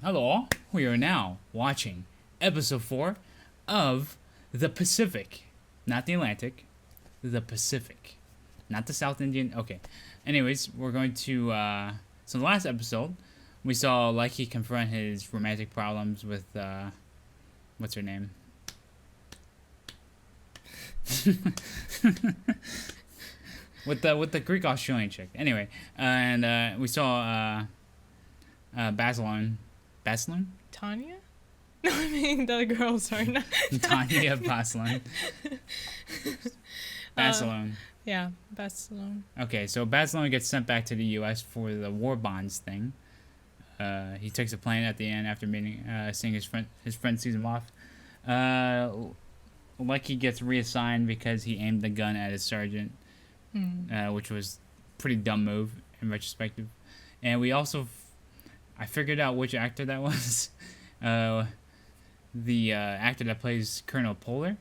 Hello, we are now watching episode 4 of The Pacific. Not the Atlantic, The Pacific. Not the South Indian. Okay. Anyways, we're going to, so the last episode, we saw Leckie confront his romantic problems with, what's her name? with the Greek Australian chick. Anyway, and we saw Barcelona. Tanya? No, I mean the girl. Sorry, not Tanya Barcelona. Barcelona. Yeah, Barcelona. Okay, so Barcelona gets sent back to the U.S. for the war bonds thing. He takes a plane at the end after meeting, seeing his friend sees him off. Leckie gets reassigned because he aimed the gun at his sergeant, which was a pretty dumb move in retrospective. And we also, I figured out which actor that was. The actor that plays Colonel Polar.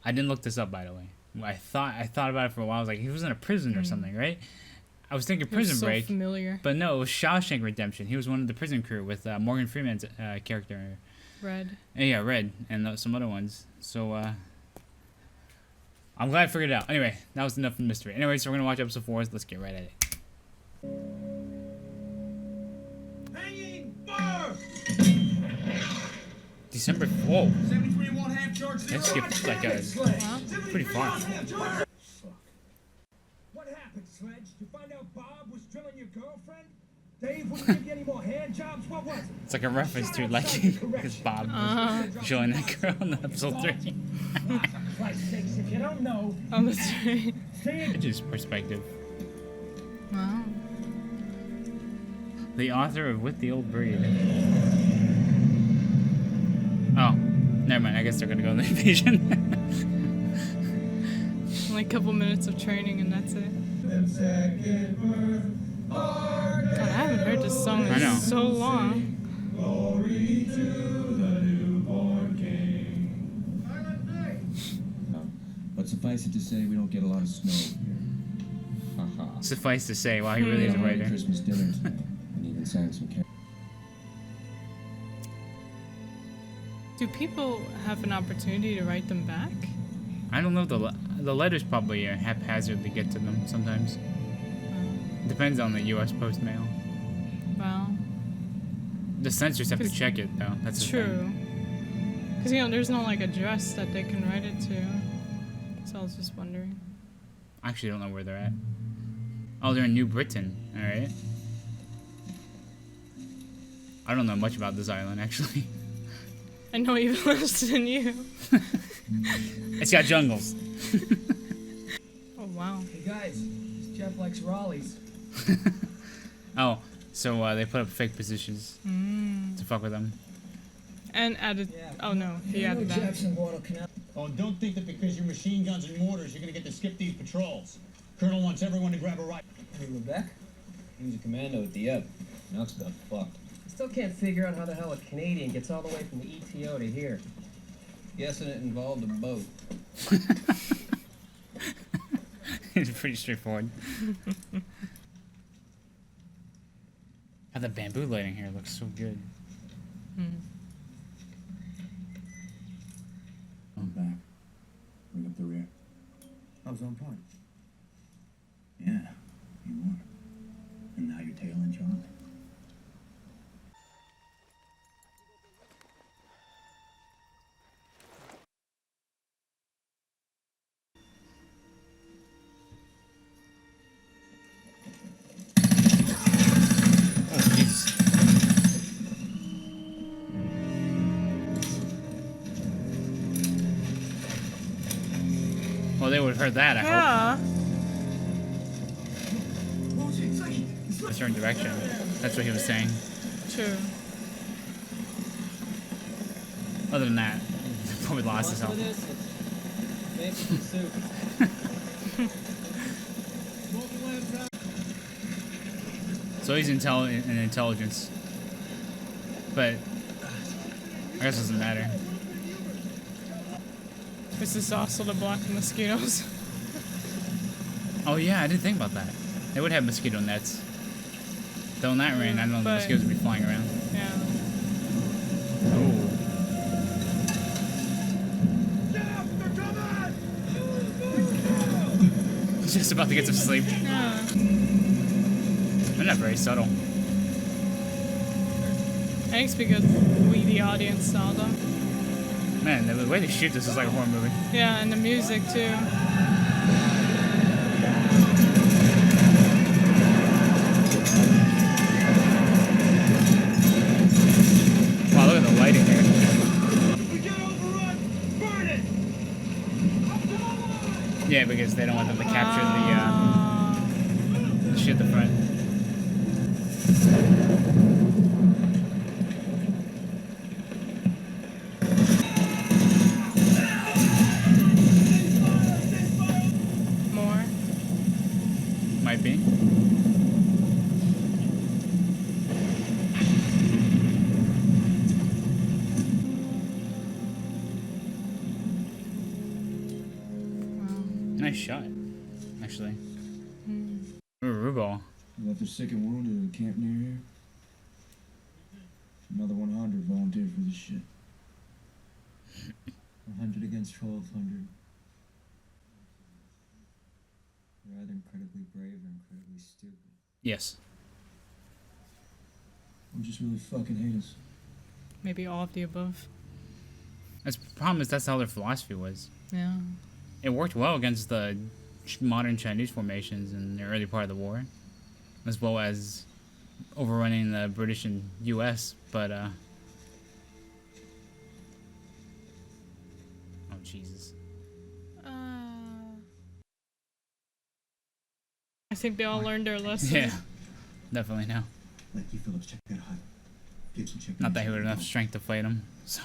I didn't look this up, by the way. I thought about it for a while. I was like, he was in a prison or something, right? I was thinking Prison so Break. Familiar. But no, it was Shawshank Redemption. He was one of the prison crew with Morgan Freeman's character. Red. Yeah, Red, and some other ones. So, I'm glad I figured it out. Anyway, that was enough of the mystery. Anyway, so we're going to watch episode 4. Let's get right at it. Hanging fire! December. Whoa. 73 won't have charge. That skipped like pretty far. What happened, Sledge? Did you find out Bob was drilling your girlfriend? Dave wouldn't give you any more hand jobs? What was it? It's like a reference to Leckie, because Bob was showing that girl in episode 3. For Christ's sakes, if you don't know, Oh, that's right. say it. It's just perspective. Wow. The author of With the Old Breed. Oh, never mind. I guess they're gonna go on the invasion. Only a couple minutes of training and that's it. God, I haven't heard this song I know. in so long. Glory to the newborn king. But suffice it to say, we don't get a lot of snow here. Haha. Suffice to say, wow, he really is a writer. Christmas dinner tonight, and even sang some carols. Do people have an opportunity to write them back? I don't know. The letters probably haphazardly get to them sometimes. Depends on the U.S. post mail. Wow. The censors have to check it, though. That's the True. thing. Because, there's no, address that they can write it to. So I was just wondering. I actually don't know where they're at. Oh, they're in New Britain. All right. I don't know much about this island, actually. I know even less than you. It's got jungles. Oh, wow. Hey guys, Jeff likes Raleigh's. Oh, so they put up fake positions to fuck with them. And added... Oh, no. He added that. Jackson Guadalcanal. Oh, and don't think that because you're machine guns and mortars, you're gonna get to skip these patrols. Colonel wants everyone to grab a rifle. Hey, Lebec? He was a commando at the Ebb. Now it's got fucked. Still can't figure out how the hell a Canadian gets all the way from the ETO to here. Guessing it involved a boat. It's pretty straightforward. Oh, the bamboo lighting here looks so good. I'm back. Bring up the rear. I was on point. Yeah, you were. And now you're tailing Charlie. Oh, Jesus. Well, they would have heard that, I hope. Yeah. A certain direction. That's what he was saying. True. Other than that, he probably lost his health. So he's in intelligence. But I guess it doesn't matter. This is also to block the mosquitoes. Oh yeah, I didn't think about that. They would have mosquito nets. Though in that rain, I don't know if the But- mosquitoes would be flying around. Yeah. Oh. Just about to get some sleep. Yeah. They're not very subtle. I think it's because we, the audience, saw them. Man, the way they shoot this is like a horror movie. Yeah, and the music too. Wow, look at the lighting here. We get overrun! Burn it! Yeah, because they don't want them to capture the shit at the front. More. Might be. Nice shot, actually. Rubo. You left a sick and wounded at a camp near here? Another 100 volunteered for this shit. 100 against 1,200. You're either incredibly brave or incredibly stupid. Yes. I'm just really fucking heinous. Maybe all of the above. That's the problem is that's how their philosophy was. Yeah. It worked well against the modern Chinese formations in the early part of the war, as well as overrunning the British and U.S. But oh Jesus. I think they all learned their lesson. Yeah, definitely no. Leckie, Phillips, check that hut. Kitchen, check Not that he would have enough strength to fight him. So.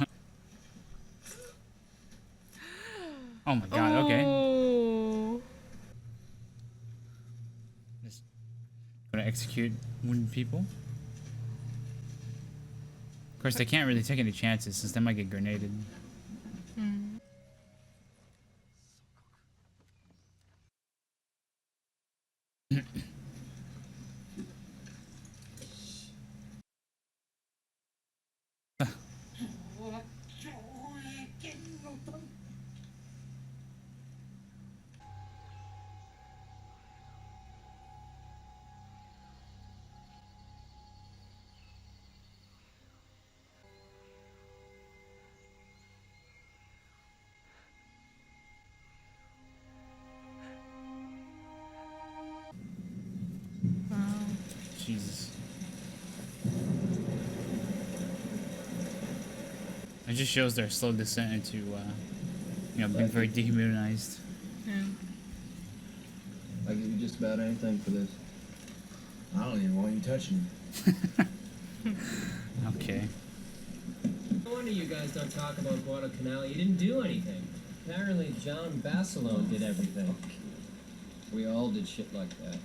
Oh my God. Okay. Oh. Just gonna execute wooden people. Of course, they can't really take any chances since they might get grenaded. Jesus. It just shows their slow descent into, being very dehumanized. Yeah. I give you just about anything for this. I don't even want you touching me. Okay. No wonder you guys don't talk about Guadalcanal. You didn't do anything. Apparently John Basilone did everything. We all did shit like that.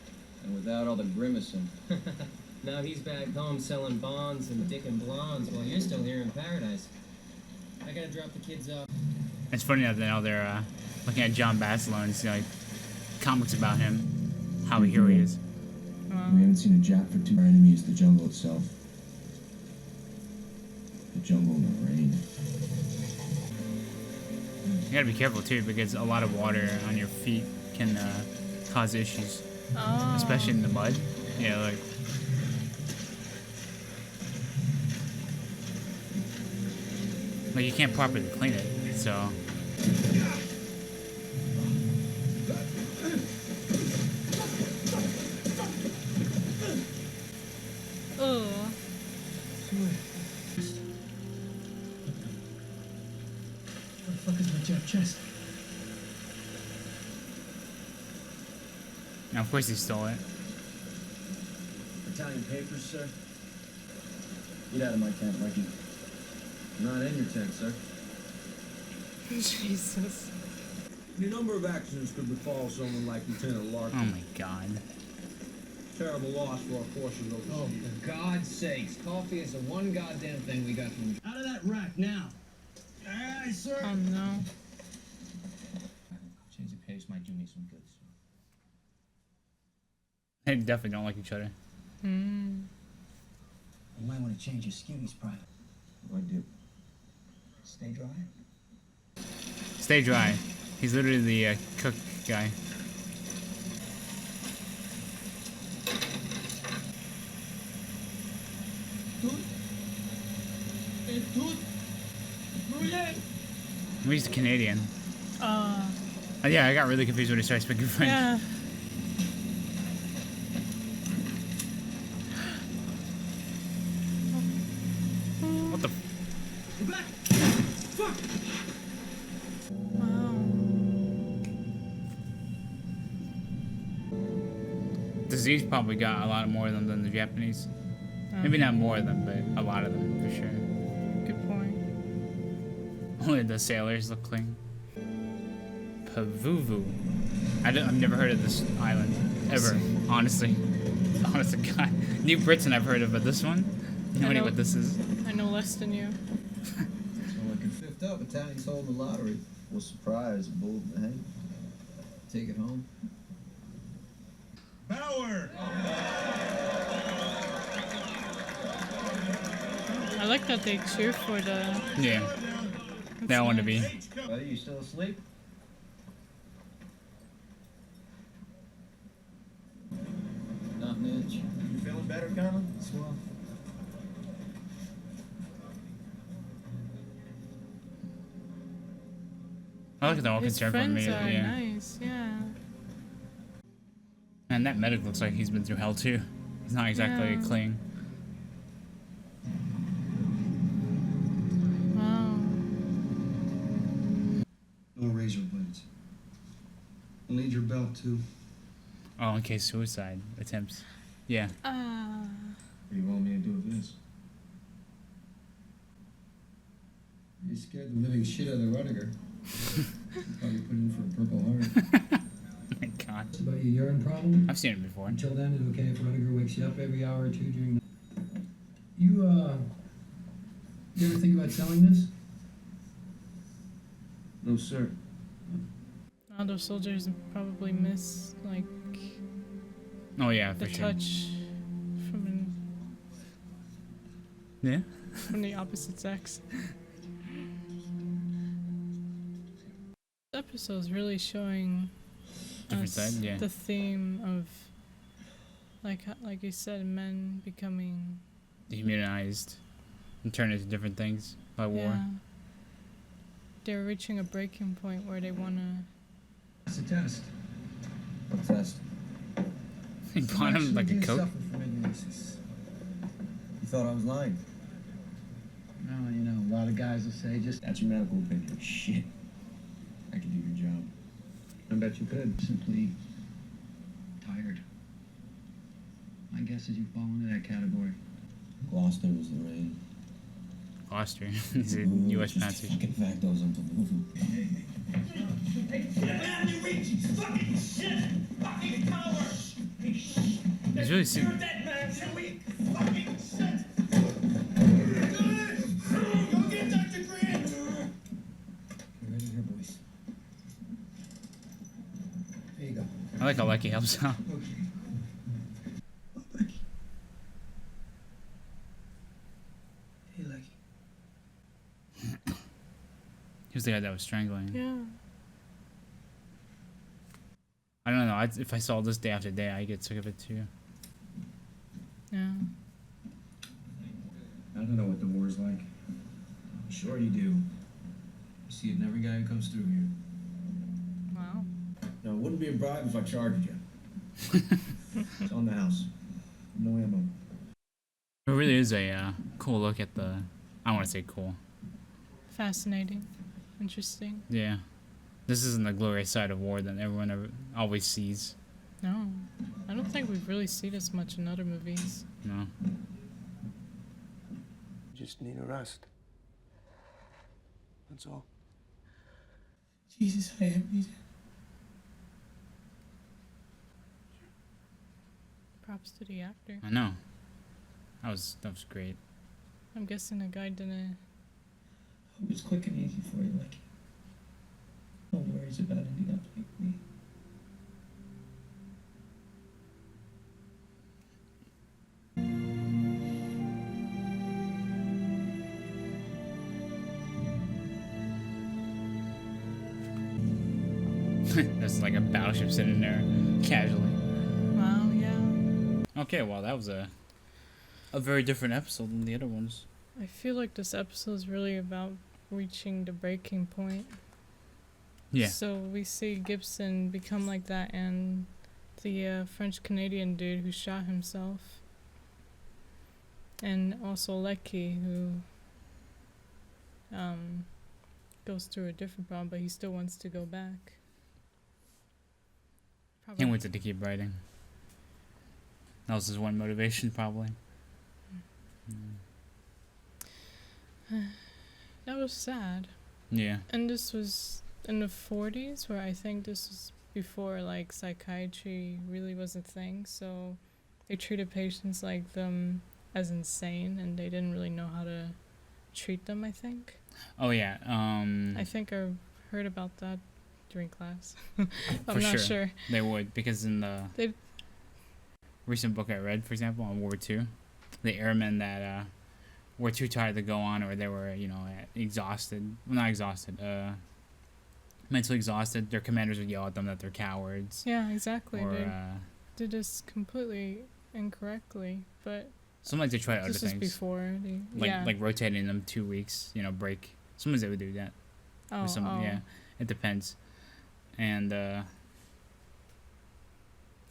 And without all the grimacing. Now he's back home selling bonds and dicking blondes while you're still here in paradise. I gotta drop the kids off. It's funny that now they're looking at John Basilone and see like comics about him, how a hero he is. We haven't seen a Jap for 2. Our enemy is the jungle itself. The jungle and the rain. You gotta be careful too because a lot of water on your feet can cause issues, Oh. especially in the mud. Yeah, like you can't properly clean it, so. Oh. What the fuck is my Jap chest? Now, of course he stole it. Italian papers, sir? Get out of my tent, Leckie. Not in your tent, sir. Jesus. Any number of accidents could befall someone like Lieutenant Larkin. Oh my God. Terrible loss for our forces overseas. Oh, for God's sakes. Coffee is the one goddamn thing we got from... Out of that rack, now! Aye, sir. Oh no. Change the pace might do me some good, sir. They definitely don't like each other. change your skivvies, Private. What do I do? Stay dry. Stay dry. He's literally the cook guy. He's Canadian. Yeah, I got really confused when he started speaking French. Yeah. What the? Disease probably got a lot more of them than the Japanese. Maybe not more of them, but a lot of them for sure. Good point. Only the sailors look clean. Pavuvu. I've never heard of this island ever. Honestly, honest to God. New Britain I've heard of, but this one, no idea what this is. I know less than you. So like in fifth up, Italians holding the lottery. Was surprised, bull hey. Take it home. Bauer! I like that they cheer for the. Yeah, they all want to be. Buddy, you still asleep? Not Mitch. You feeling better, Colin? Swell. I like that they're all His concerned for friends me. are Yeah. nice. Yeah. And that medic looks like he's been through hell too. He's not exactly Yeah. clean. Wow. No razor blades. I'll need your belt too. Oh, in case suicide attempts. Yeah. What do you want me to do with this? You scared the living shit out of Rudiger. Probably put in for a Purple Heart. Oh my God. It's about your urine problem. I've seen it before. Until then, it's okay if Rudiger wakes you up every hour or two during the... You ever think about selling this? No, sir. All those soldiers probably miss like Oh yeah, the for sure. touch from Yeah. the opposite sex. This episode is really showing Different us side, yeah. the theme of like you said, men becoming Dehumanized and turned into different things by war. yeah. They're reaching a breaking point where they wanna. It's a test. What test? He bought him like a coat. Suffer from ignoramus. You thought I was lying? No, you know, a lot of guys will say just... That's your medical opinion. Shit. I can do your job. I bet you could. Simply tired. My guess is you fall into that category. Gloucester was the rain. Gloucester. He's a U.S. Just Nazi. fucking factos on Pavuvu. Hey, get out of your reach, you fucking shit! Fucking coward! He's really You're dead, man, you weak fucking shit! Go get Dr. Grant! You ready here, boys? There you go. I like how Leckie helps out. Okay. Hey, Leckie. He was the guy that was strangling. Yeah. I don't know. If I saw this day after day, I get sick of it too. Yeah. I don't know what the war's like. Sure you do. You see it in every guy who comes through here. Wow. No, it wouldn't be a bribe if I charged you. It's on the house. No ammo. It really is a cool look at the. I want to say cool. Fascinating. Interesting. Yeah. This isn't the glorious side of war that everyone always sees. No. I don't think we've really seen this much in other movies. No. Just need a rest. That's all. Jesus, I have need Props to the actor. I know. That was great. I'm guessing the guy didn't. Hope it's quick and easy for you, Leckie. No worries about ending up like me. There's like a battleship sitting there casually. Wow, yeah. Okay, well that was a very different episode than the other ones. I feel like this episode is really about reaching the breaking point. Yeah. So we see Gibson become like that, and the French-Canadian dude who shot himself. And also Leckie, who goes through a different problem, but he still wants to go back. He wanted to keep writing. That was his one motivation, probably. That was sad. Yeah. And this was in the 40s, where I think this was before like psychiatry really was a thing. So they treated patients like them as insane, and they didn't really know how to treat them, I think. Oh yeah. I think I heard about that during class. For I'm not sure. They would, because in the They'd- recent book I read, for example, on World War II, the airmen that were too tired to go on, or they were, exhausted. Well, not exhausted. Mentally exhausted. Their commanders would yell at them that they're cowards. Yeah, exactly. Or They did this completely incorrectly, but sometimes they try other this was things, before. like rotating them 2 weeks. Break. Sometimes they would do that. Oh, Yeah, it depends. And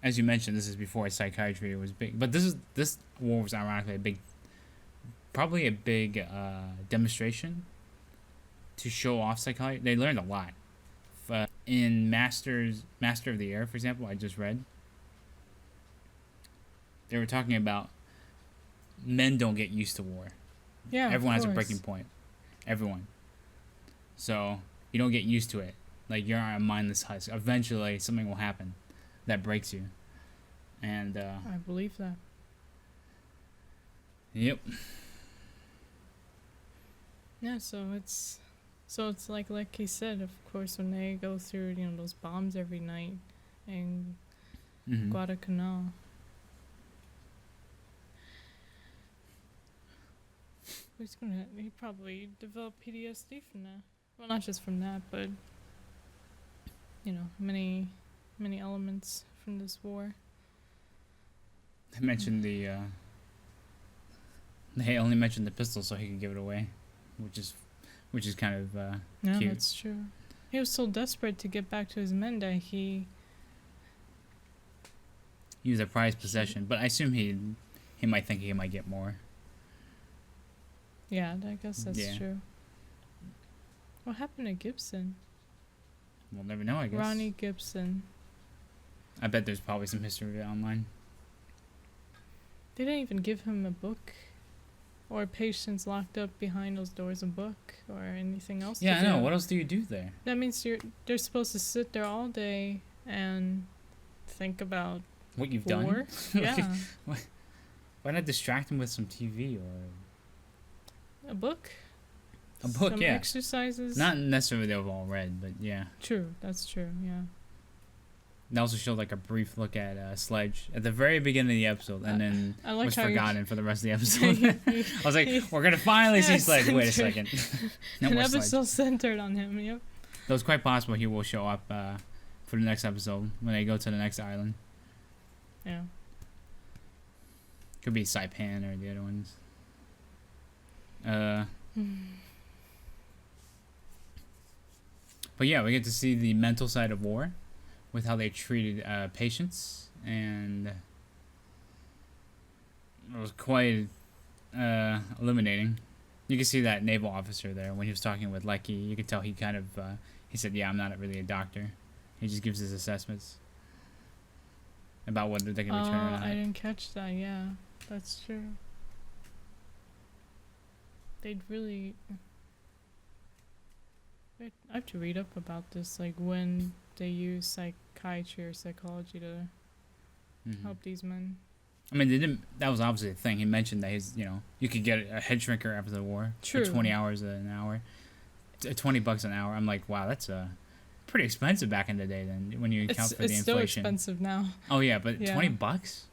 as you mentioned, this is before psychiatry was big. But this war was ironically probably a big demonstration to show off psychiatry. They learned a lot. In Master of the Air, for example, I just read, they were talking about men don't get used to war. Yeah, Everyone has a course. breaking point. Everyone. So you don't get used to it. Like, you're a mindless husk. Eventually, something will happen that breaks you. And I believe that. yep. Yeah, so it's like he said, of course, when they go through, those bombs every night in Mhm. Guadalcanal. He probably developed PTSD from that. Well, not just from that, but many elements from this war. They mentioned they only mentioned the pistol so he could give it away, which is kind of Yeah, cute. that's true. He was so desperate to get back to his men that he was a prized possession, but I assume he might think he might get more. Yeah, I guess that's Yeah. true. What happened to Gibson? We'll never know, I guess. Ronnie Gibson. I bet there's probably some history of it online. They didn't even give him a book, or patients locked up behind those doors a book, or anything else. Yeah, to I know. do. What else do you do there? That means they're supposed to sit there all day and think about What you've war. done? Yeah, Why not distract him with some TV or a book. a book? Some Yeah. exercises. Not necessarily they've all read, but yeah. True. That's true. Yeah. They also showed like a brief look at Sledge at the very beginning of the episode, and then I like was how you- forgotten for the rest of the episode. I was like, we're gonna finally see Yeah, Sledge. Wait a centered. second. No An more Sledge. episode centered on him. Yep. Though it's quite possible he will show up for the next episode when they go to the next island. Yeah. Could be Saipan or the other ones. But yeah, we get to see the mental side of war, with how they treated patients, and it was quite illuminating. You can see that naval officer there when he was talking with Leckie. You could tell he kind of he said, "Yeah, I'm not really a doctor." He just gives his assessments about whether they can return or not. I didn't catch that. Yeah, that's true. They'd really. I have to read up about this, like when they use psychiatry or psychology to Mhm. help these men. I mean, they didn't. That was obviously a thing. He mentioned that you could get a head shrinker after the war True. for 20 hours an hour, $20 an hour. I'm like, wow, that's pretty expensive back in the day. Then when you account for the It's still inflation. expensive now. Oh yeah, but Yeah. $20,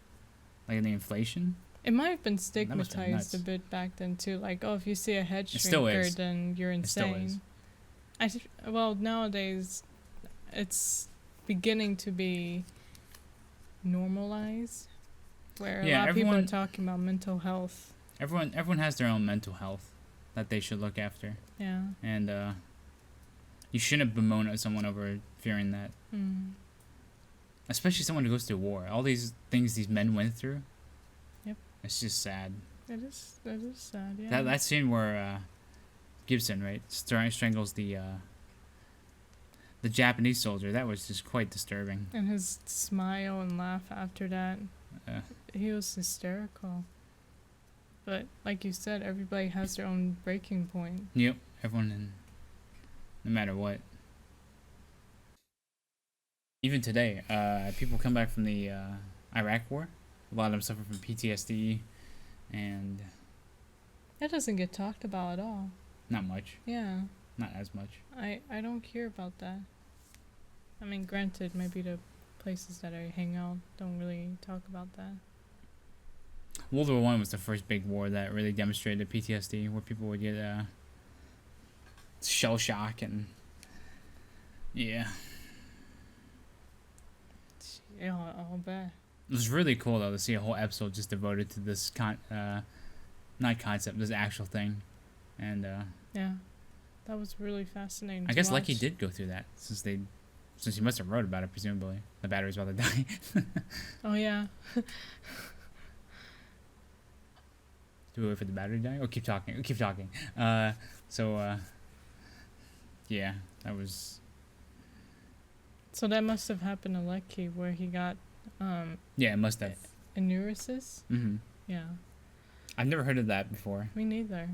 like the inflation. It might have been must have been stigmatized a nuts. bit back then too. Like, oh, if you see a head It still shrinker, is. then you're It still insane. is. Well, nowadays, it's beginning to be normalized, where Yeah, a lot of people are everyone- talking about mental health. Everyone has their own mental health that they should look after, Yeah. and you shouldn't bemoan at someone over fearing that, Mm. especially someone who goes through war. All these things these men went through. Yep. It's just sad. That is sad. Yeah. That scene where Gibson, right, strangles the Japanese soldier. That was just quite disturbing. And his smile and laugh after that. Uh, He was hysterical. But like you said, everybody has their own breaking point. Yep, no matter what. Even today, people come back from the Iraq War. A lot of them suffer from PTSD, and That doesn't get talked about at all. not much, Yeah. not as much. I don't care about that. I mean, granted, maybe the places that I hang out don't really talk about that. World War One was the first big war that really demonstrated PTSD, where people would get shell shock and yeah. Yeah, I'll bet. It was really cool though to see a whole episode just devoted to this not concept, this actual thing, and Yeah. That was really fascinating. I to guess Leckie watch. did go through that since he must have wrote about it presumably. The battery's about to die. Oh, yeah. Do we wait for the battery to die? Or keep talking? Keep talking. Yeah, that was. So that must have happened to Leckie, where he got Yeah, it must have. aneurysm. Mm-hmm. Yeah. I've never heard of that before. Me neither.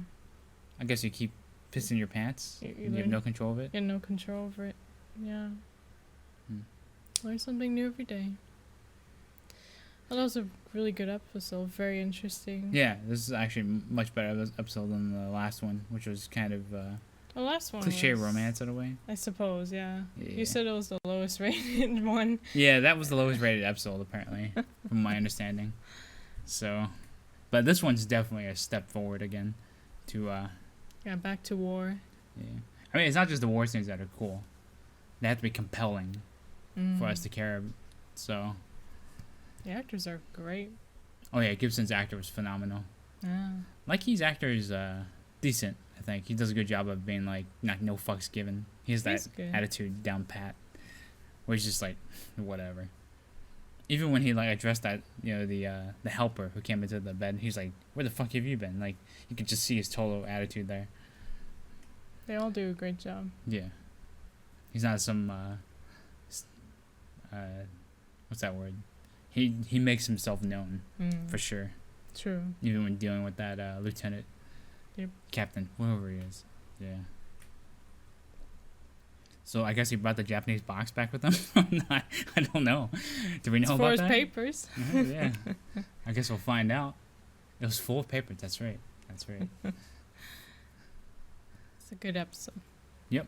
I guess you keep pissing your pants. You And you have no control of it. You have no control over it. Yeah. Hmm. Learn something new every day. Well, that was a really good episode. Very interesting. Yeah, this is actually much better episode than the last one, which was kind of The last one cliche was, romance in a way. I suppose, yeah. Yeah. You said it was the lowest rated one. Yeah, that was the lowest rated episode apparently, from my understanding. So, but this one's definitely a step forward again. To Yeah, back to war. yeah, I mean it's not just the war scenes that are cool; they have to be compelling Mm. for us to care. So, The actors are great. oh yeah, Gibson's actor was phenomenal. Yeah. Leckie's actor is decent. I think he does a good job of being like not no fucks given. He has that He's good. attitude down pat, where he's just like whatever. Even when he like addressed that, the helper who came into the bed, he's like, "Where the fuck have you been?" Like you could just see his total attitude there. They all do a great job. Yeah, he's not some what's that word? He makes himself known Mm. for sure. True. Even when dealing with that lieutenant, Yep. captain, whoever he is. Yeah. So I guess he brought the Japanese box back with him. I don't know. Do we know It's about for his that? papers. Yeah. I guess we'll find out. It was full of papers. That's right. That's right. It's a good episode. Yep.